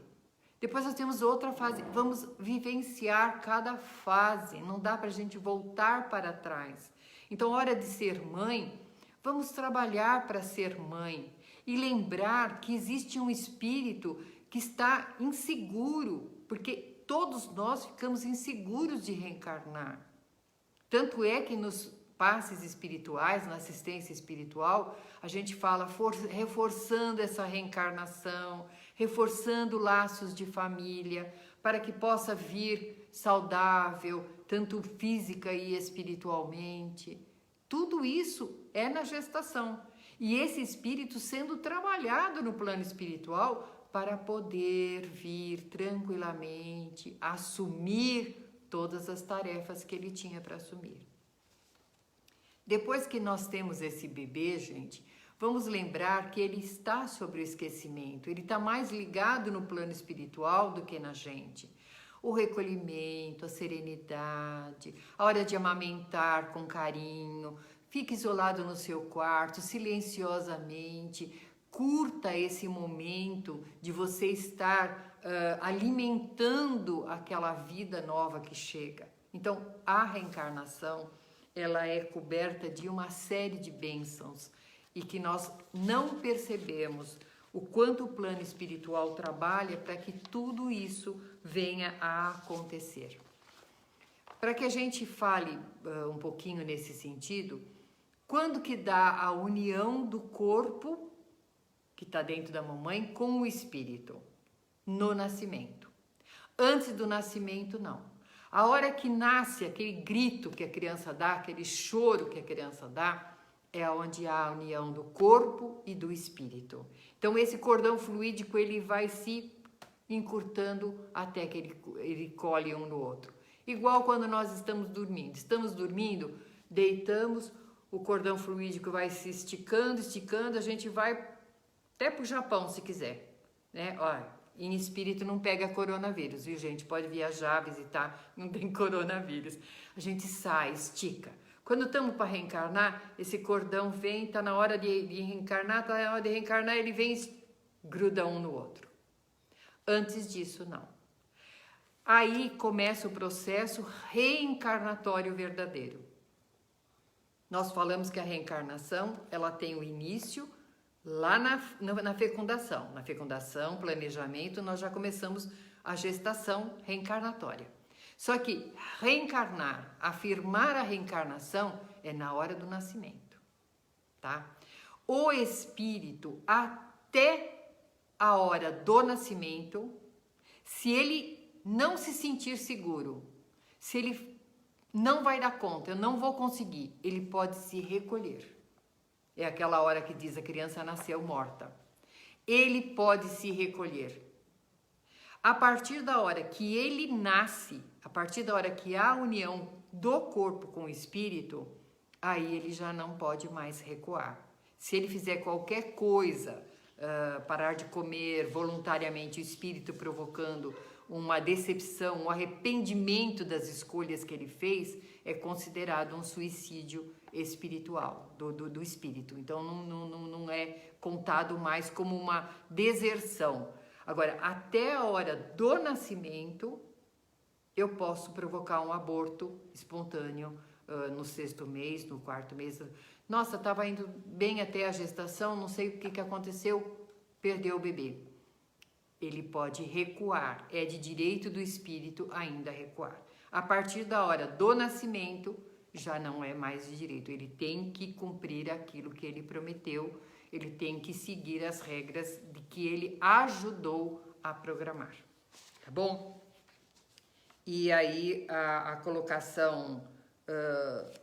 Depois nós temos outra fase. Vamos vivenciar cada fase. Não dá para a gente voltar para trás. Então, hora de ser mãe, vamos trabalhar para ser mãe. E lembrar que existe um espírito que está inseguro. Porque todos nós ficamos inseguros de reencarnar. Tanto é que nos passes espirituais, na assistência espiritual, a gente fala reforçando essa reencarnação, reforçando laços de família, para que possa vir saudável, tanto física e espiritualmente. Tudo isso é na gestação. E esse espírito sendo trabalhado no plano espiritual para poder vir tranquilamente assumir todas as tarefas que ele tinha para assumir. Depois que nós temos esse bebê, gente, vamos lembrar que ele está sobre o esquecimento, ele está mais ligado no plano espiritual do que na gente. O recolhimento, a serenidade, a hora de amamentar com carinho, fique isolado no seu quarto, silenciosamente, curta esse momento de você estar alimentando aquela vida nova que chega. Então, a reencarnação, ela é coberta de uma série de bênçãos e que nós não percebemos o quanto o plano espiritual trabalha para que tudo isso venha a acontecer. Para que a gente fale um pouquinho nesse sentido, quando que dá a união do corpo que está dentro da mamãe com o espírito? No nascimento. Antes do nascimento, não. A hora que nasce, aquele grito que a criança dá, aquele choro que a criança dá, é onde há a união do corpo e do espírito. Então, esse cordão fluídico, ele vai se encurtando até que ele colhe um no outro. Igual quando nós estamos dormindo. Estamos dormindo, deitamos, o cordão fluídico vai se esticando, esticando, a gente vai até para o Japão, se quiser, né? Olha, em espírito não pega coronavírus, viu, gente? Pode viajar, visitar, não tem coronavírus. A gente sai, estica. Quando estamos para reencarnar, esse cordão vem, está na hora de reencarnar, está na hora de reencarnar, ele vem e gruda um no outro. Antes disso, não. Aí começa o processo reencarnatório verdadeiro. Nós falamos que a reencarnação, ela tem o início lá na fecundação. Na fecundação, planejamento, nós já começamos a gestação reencarnatória. Só que reencarnar, afirmar a reencarnação é na hora do nascimento, tá? O espírito, até a hora do nascimento, se ele não se sentir seguro, se ele não vai dar conta, eu não vou conseguir, ele pode se recolher. É aquela hora que diz a criança nasceu morta. Ele pode se recolher. A partir da hora que ele nasce, a partir da hora que há a união do corpo com o espírito, aí ele já não pode mais recuar. Se ele fizer qualquer coisa, parar de comer voluntariamente, o espírito provocando uma decepção, um arrependimento das escolhas que ele fez, é considerado um suicídio espiritual, do espírito. Então não é contado mais como uma deserção. Agora, até a hora do nascimento, eu posso provocar um aborto espontâneo no 6º mês, no 4º mês. Nossa, estava indo bem até a gestação, não sei o que aconteceu, perdeu o bebê. Ele pode recuar, é de direito do espírito ainda recuar. A partir da hora do nascimento, já não é mais de direito. Ele tem que cumprir aquilo que ele prometeu, ele tem que seguir as regras de que ele ajudou a programar. Tá bom? E aí a colocação,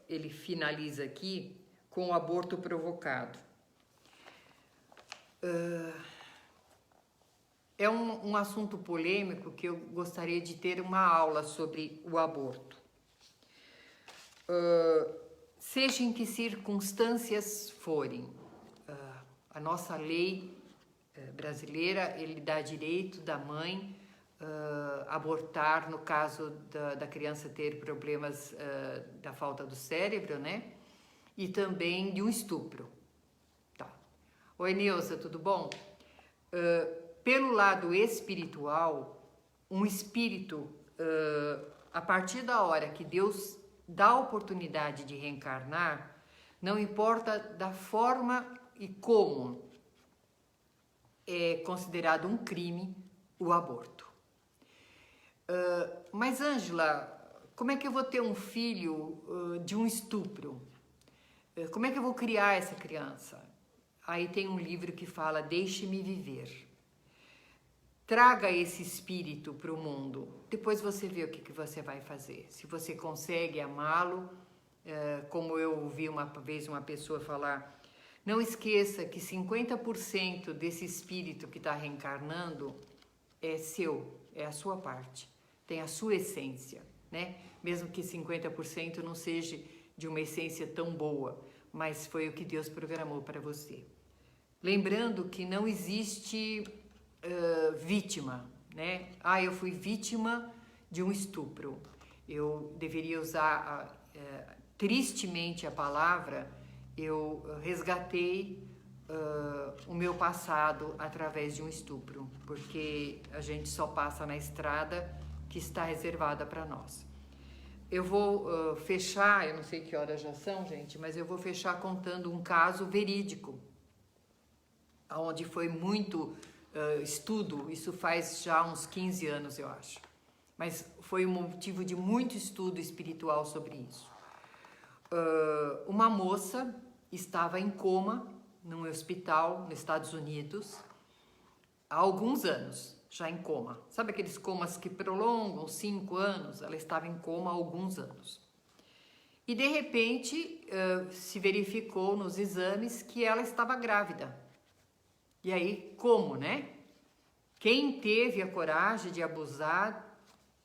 ele finaliza aqui com o aborto provocado. É um assunto polêmico que eu gostaria de ter uma aula sobre o aborto. Seja em que circunstâncias forem, a nossa lei brasileira, ele dá direito da mãe abortar no caso da criança ter problemas da falta do cérebro, né? E também de um estupro. Tá. Oi, Nilza, tudo bom? Pelo lado espiritual, um espírito, a partir da hora que Deus dá a oportunidade de reencarnar, não importa da forma e como, é considerado um crime o aborto. Mas, Ângela, como é que eu vou ter um filho de um estupro? Como é que eu vou criar essa criança? Aí tem um livro que fala, Deixe-me viver. Traga esse espírito para o mundo. Depois você vê o que você vai fazer. Se você consegue amá-lo, como eu ouvi uma vez uma pessoa falar, não esqueça que 50% desse espírito que está reencarnando é seu, é a sua parte, tem a sua essência, né? Mesmo que 50% não seja de uma essência tão boa, mas foi o que Deus programou para você. Lembrando que não existe vítima, né? Eu fui vítima de um estupro. Eu deveria usar tristemente a palavra, eu resgatei o meu passado através de um estupro, porque a gente só passa na estrada que está reservada para nós. Eu vou fechar, eu não sei que horas já são, gente, mas eu vou fechar contando um caso verídico, onde foi muito estudo, isso faz já uns 15 anos, eu acho. Mas foi um motivo de muito estudo espiritual sobre isso. Uma moça estava em coma num hospital nos Estados Unidos há alguns anos, já em coma. Sabe aqueles comas que prolongam 5 anos? Ela estava em coma há alguns anos. E de repente se verificou nos exames que ela estava grávida. E aí, como, né? Quem teve a coragem de abusar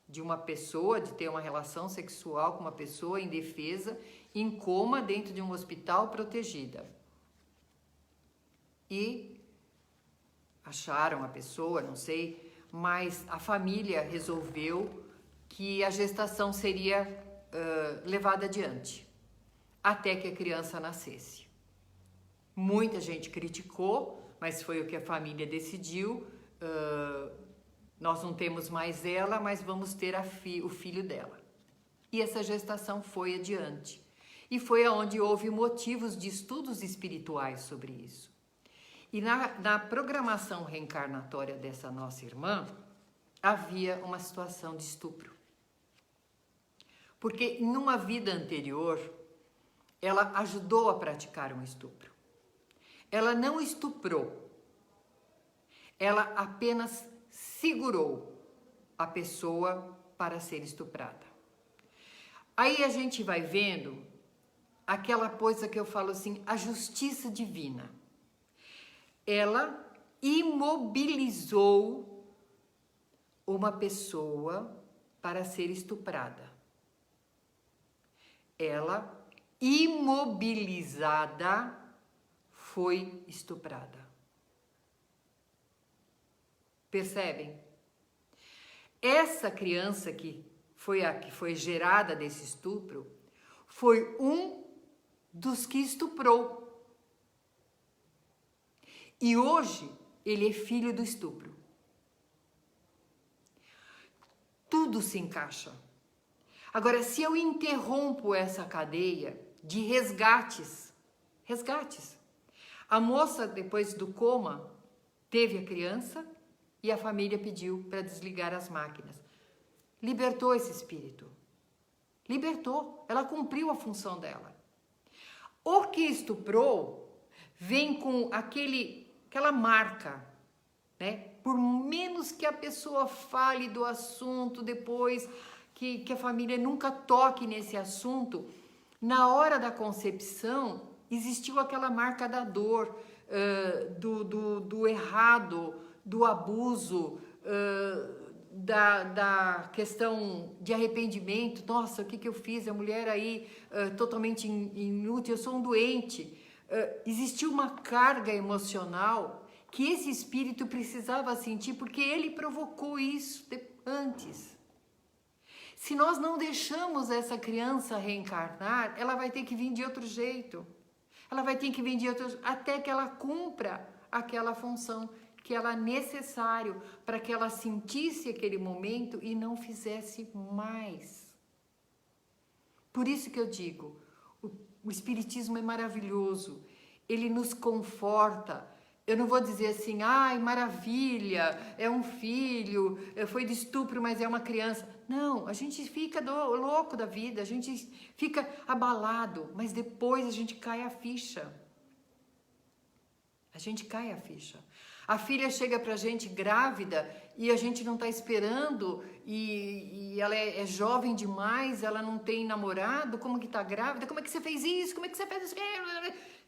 de uma pessoa, de ter uma relação sexual com uma pessoa indefesa, em coma dentro de um hospital protegida? E acharam a pessoa, não sei, mas a família resolveu que a gestação seria levada adiante, até que a criança nascesse. Muita gente criticou, mas foi o que a família decidiu. Nós não temos mais ela, mas vamos ter o filho dela. E essa gestação foi adiante. E foi onde houve motivos de estudos espirituais sobre isso. E na programação reencarnatória dessa nossa irmã, havia uma situação de estupro. Porque em uma vida anterior, ela ajudou a praticar um estupro. Ela não estuprou, ela apenas segurou a pessoa para ser estuprada. Aí a gente vai vendo aquela coisa que eu falo assim, a justiça divina. Ela imobilizou uma pessoa para ser estuprada. Ela, imobilizada, foi estuprada. Percebem? Essa criança que foi gerada desse estupro foi um dos que estuprou. E hoje ele é filho do estupro. Tudo se encaixa. Agora, se eu interrompo essa cadeia de resgates, a moça, depois do coma, teve a criança e a família pediu para desligar as máquinas. Libertou esse espírito. Libertou. Ela cumpriu a função dela. O que estuprou vem com aquela marca, né? Por menos que a pessoa fale do assunto depois, que a família nunca toque nesse assunto, na hora da concepção existiu aquela marca da dor, do errado, do abuso, da questão de arrependimento. Nossa, o que eu fiz? A mulher aí totalmente inútil, eu sou um doente. Existiu uma carga emocional que esse espírito precisava sentir porque ele provocou isso antes. Se nós não deixamos essa criança reencarnar, ela vai ter que vir de outro jeito. Ela vai ter que vir de outro até que ela cumpra aquela função que ela é necessário para que ela sentisse aquele momento e não fizesse mais. Por isso que eu digo, o Espiritismo é maravilhoso, ele nos conforta. Eu não vou dizer assim, ai, maravilha, é um filho, foi de estupro, mas é uma criança. Não, a gente fica louco da vida, a gente fica abalado, mas depois a gente cai a ficha. A gente cai a ficha. A filha chega pra gente grávida e a gente não tá esperando e ela é jovem demais, ela não tem namorado, como que tá grávida? Como é que você fez isso? Como é que você fez isso?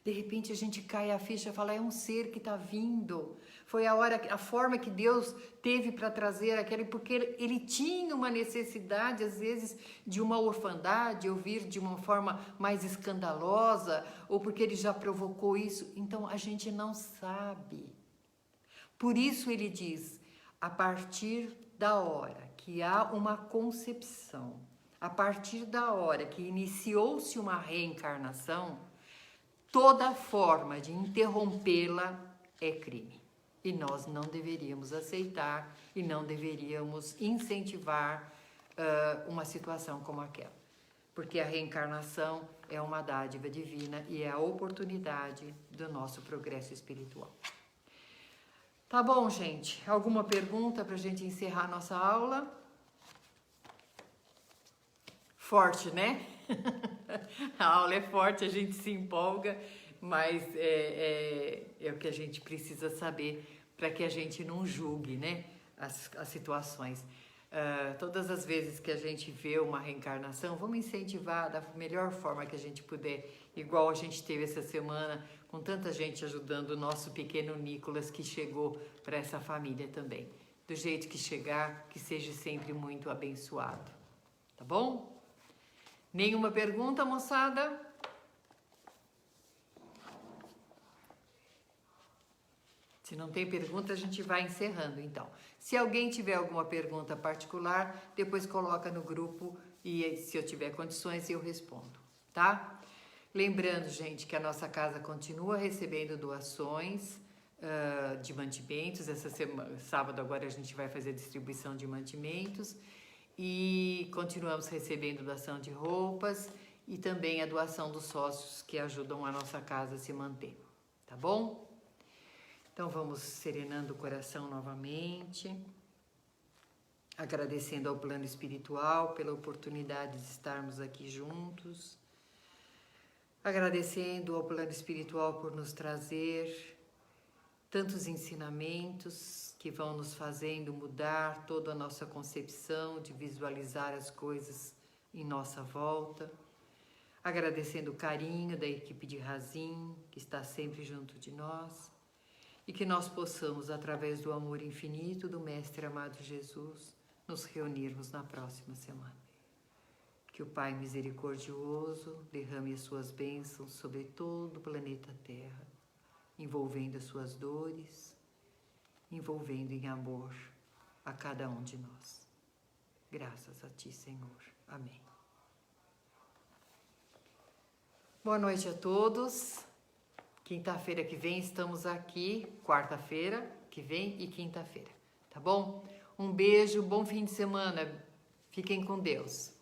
De repente a gente cai a ficha e fala, é um ser que tá vindo. Foi a forma que Deus teve para trazer aquele, porque ele tinha uma necessidade, às vezes, de uma orfandade, ou vir de uma forma mais escandalosa, ou porque ele já provocou isso. Então a gente não sabe. Por isso ele diz, a partir da hora que há uma concepção, a partir da hora que iniciou-se uma reencarnação, toda forma de interrompê-la é crime. E nós não deveríamos aceitar e não deveríamos incentivar uma situação como aquela. Porque a reencarnação é uma dádiva divina e é a oportunidade do nosso progresso espiritual. Tá bom, gente? Alguma pergunta para a gente encerrar a nossa aula? Forte, né? A aula é forte, a gente se empolga, mas é o que a gente precisa saber para que a gente não julgue, né, as situações. Todas as vezes que a gente vê uma reencarnação, vamos incentivar da melhor forma que a gente puder, igual a gente teve essa semana, com tanta gente ajudando o nosso pequeno Nicolas que chegou para essa família também. Do jeito que chegar, que seja sempre muito abençoado. Tá bom? Nenhuma pergunta, moçada? Se não tem pergunta, a gente vai encerrando, então. Se alguém tiver alguma pergunta particular, depois coloca no grupo e se eu tiver condições, eu respondo, tá? Lembrando, gente, que a nossa casa continua recebendo doações de mantimentos. Essa semana, sábado agora a gente vai fazer distribuição de mantimentos e continuamos recebendo doação de roupas e também a doação dos sócios que ajudam a nossa casa a se manter, tá bom? Então vamos serenando o coração novamente, agradecendo ao plano espiritual pela oportunidade de estarmos aqui juntos, agradecendo ao plano espiritual por nos trazer tantos ensinamentos que vão nos fazendo mudar toda a nossa concepção de visualizar as coisas em nossa volta, agradecendo o carinho da equipe de Razim, que está sempre junto de nós, e que nós possamos, através do amor infinito do Mestre amado Jesus, nos reunirmos na próxima semana. Que o Pai misericordioso derrame as suas bênçãos sobre todo o planeta Terra, envolvendo as suas dores, envolvendo em amor a cada um de nós. Graças a Ti, Senhor. Amém. Boa noite a todos. Quinta-feira que vem estamos aqui, quarta-feira que vem e quinta-feira, tá bom? Um beijo, bom fim de semana. Fiquem com Deus.